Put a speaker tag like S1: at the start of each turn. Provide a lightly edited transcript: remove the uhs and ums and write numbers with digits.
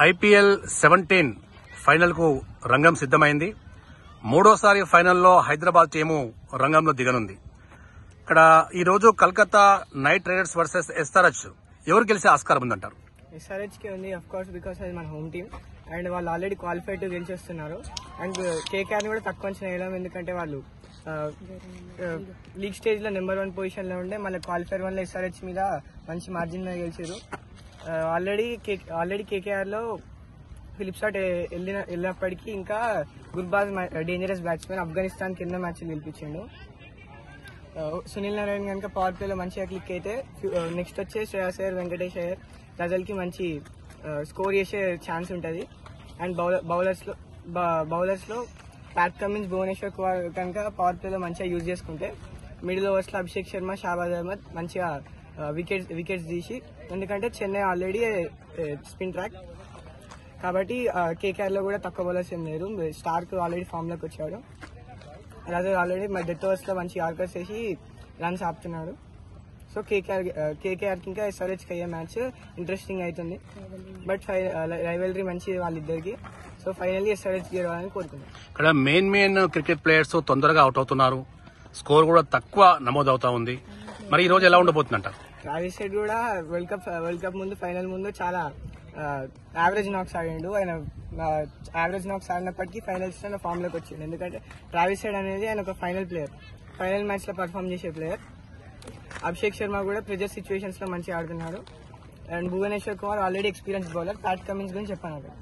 S1: IPL 17 final కు రంగం సిద్దమైంది. మూడోసారి ఫైనల్లో హైదరాబాద్ టీము రంగంలో దిగనుంది. ఇక్కడ ఈ రోజు Calcutta night riders versus SRH ఎవరు గెలిచే ఆస్కారం ఉందంటారు?
S2: ఎస్ఆర్హెచ్ కి ఉంది అఫ్ కోర్స్, బికాస్ అది మన హోమ్ టీమ్ అండ్ వాళ్ళు ఆల్రెడీ క్వాలిఫైడ్ గెలిచేస్తున్నారు. అండ్ కేకేఆర్ ని కూడా తక్కువ అంచనా వేయడం, ఎందుకంటే వాళ్ళు లీగ్ స్టేజ్ లో నెంబర్ 1 పొజిషన్ లో ఉండే మళ్ళీ క్వాలిఫైర్ 1 లో ఎస్ఆర్హెచ్ మీద మంచి మార్జిన్ మీద గెలిచారు. ఆల్రెడీ కేకేఆర్ లో ఫిలిప్ షాట్ వెళ్ళినప్పటికీ ఇంకా గుర్బాజ్ డేంజరస్ బ్యాట్స్మెన్, ఆఫ్ఘనిస్తాన్ కింద మ్యాచ్ గెలిపించిండు. సునీల్ నారాయణ కనుక పవర్ ప్లేలో మంచిగా క్లిక్ అయితే నెక్స్ట్ వచ్చే శ్రేయాస్ అయ్యర్, వెంకటేష్ అయ్యర్, రజల్కి మంచి స్కోర్ చేసే ఛాన్స్ ఉంటుంది. అండ్ బౌలర్స్ లో ప్యాట్ కమిన్స్, భువనేశ్వర్ కుమార్ కనుక పవర్ ప్లేలో మంచిగా యూజ్ చేసుకుంటే మిడిల్ ఓవర్స్ లో అభిషేక్ శర్మ, షాబాజ్ అహ్మద్ మంచిగా వికెట్స్ తీసి, ఎందుకంటే చెన్నై ఆల్రెడీ స్పిన్ ట్రాక్ కాబట్టి కేకేఆర్ లో కూడా తక్కువ బౌలర్స్ ఏం లేరు. స్టార్క్ ఆల్రెడీ ఫామ్ లోకి వచ్చాడు. రాజు ఆల్రెడీ డెత్ ఓవర్స్ లో మంచి ఆర్కర్స్ వేసి రన్స్ ఆపుతున్నాడు. సో కేకేఆర్ కి ఇంకా ఎస్ఆర్హెచ్ కి అయ్యే మ్యాచ్ ఇంట్రెస్టింగ్ అవుతుంది. బట్ రైవల్రీ మంచి వాళ్ళిద్దరికి. సో ఫైనల్లీ ఎస్ఆర్హెచ్ గెలవాలని కోరుకున్నాను.
S1: ఇక్కడ మెయిన్ క్రికెట్ ప్లేయర్స్ తొందరగా అవుట్ అవుతున్నారు, స్కోర్ కూడా తక్కువ నమోదవుతా ఉంది. మరి ఈ రోజు ఎలా ఉండబోతుందంట?
S2: ట్రావిస్ హెడ్ కూడా వరల్డ్ కప్ ముందు, ఫైనల్ ముందు చాలా యావరేజ్ నాక్స్ ఆడిండు. ఆయన యావరేజ్ నాక్స్ ఆడినప్పటికీ ఫైనల్స్ లో ఫామ్ లోకి వచ్చిండు, ఎందుకంటే ట్రావిస్ హెడ్ అనేది ఆయన ఒక ఫైనల్ మ్యాచ్ లో పర్ఫామ్ చేసే ప్లేయర్. అభిషేక్ శర్మ కూడా ప్రెజర్ సిచ్యువేషన్స్ లో మంచిగా ఆడుతున్నాడు. And Bhuvneshwar Kumar already experience bowler. Pat Cummins గురించి చెప్పాను.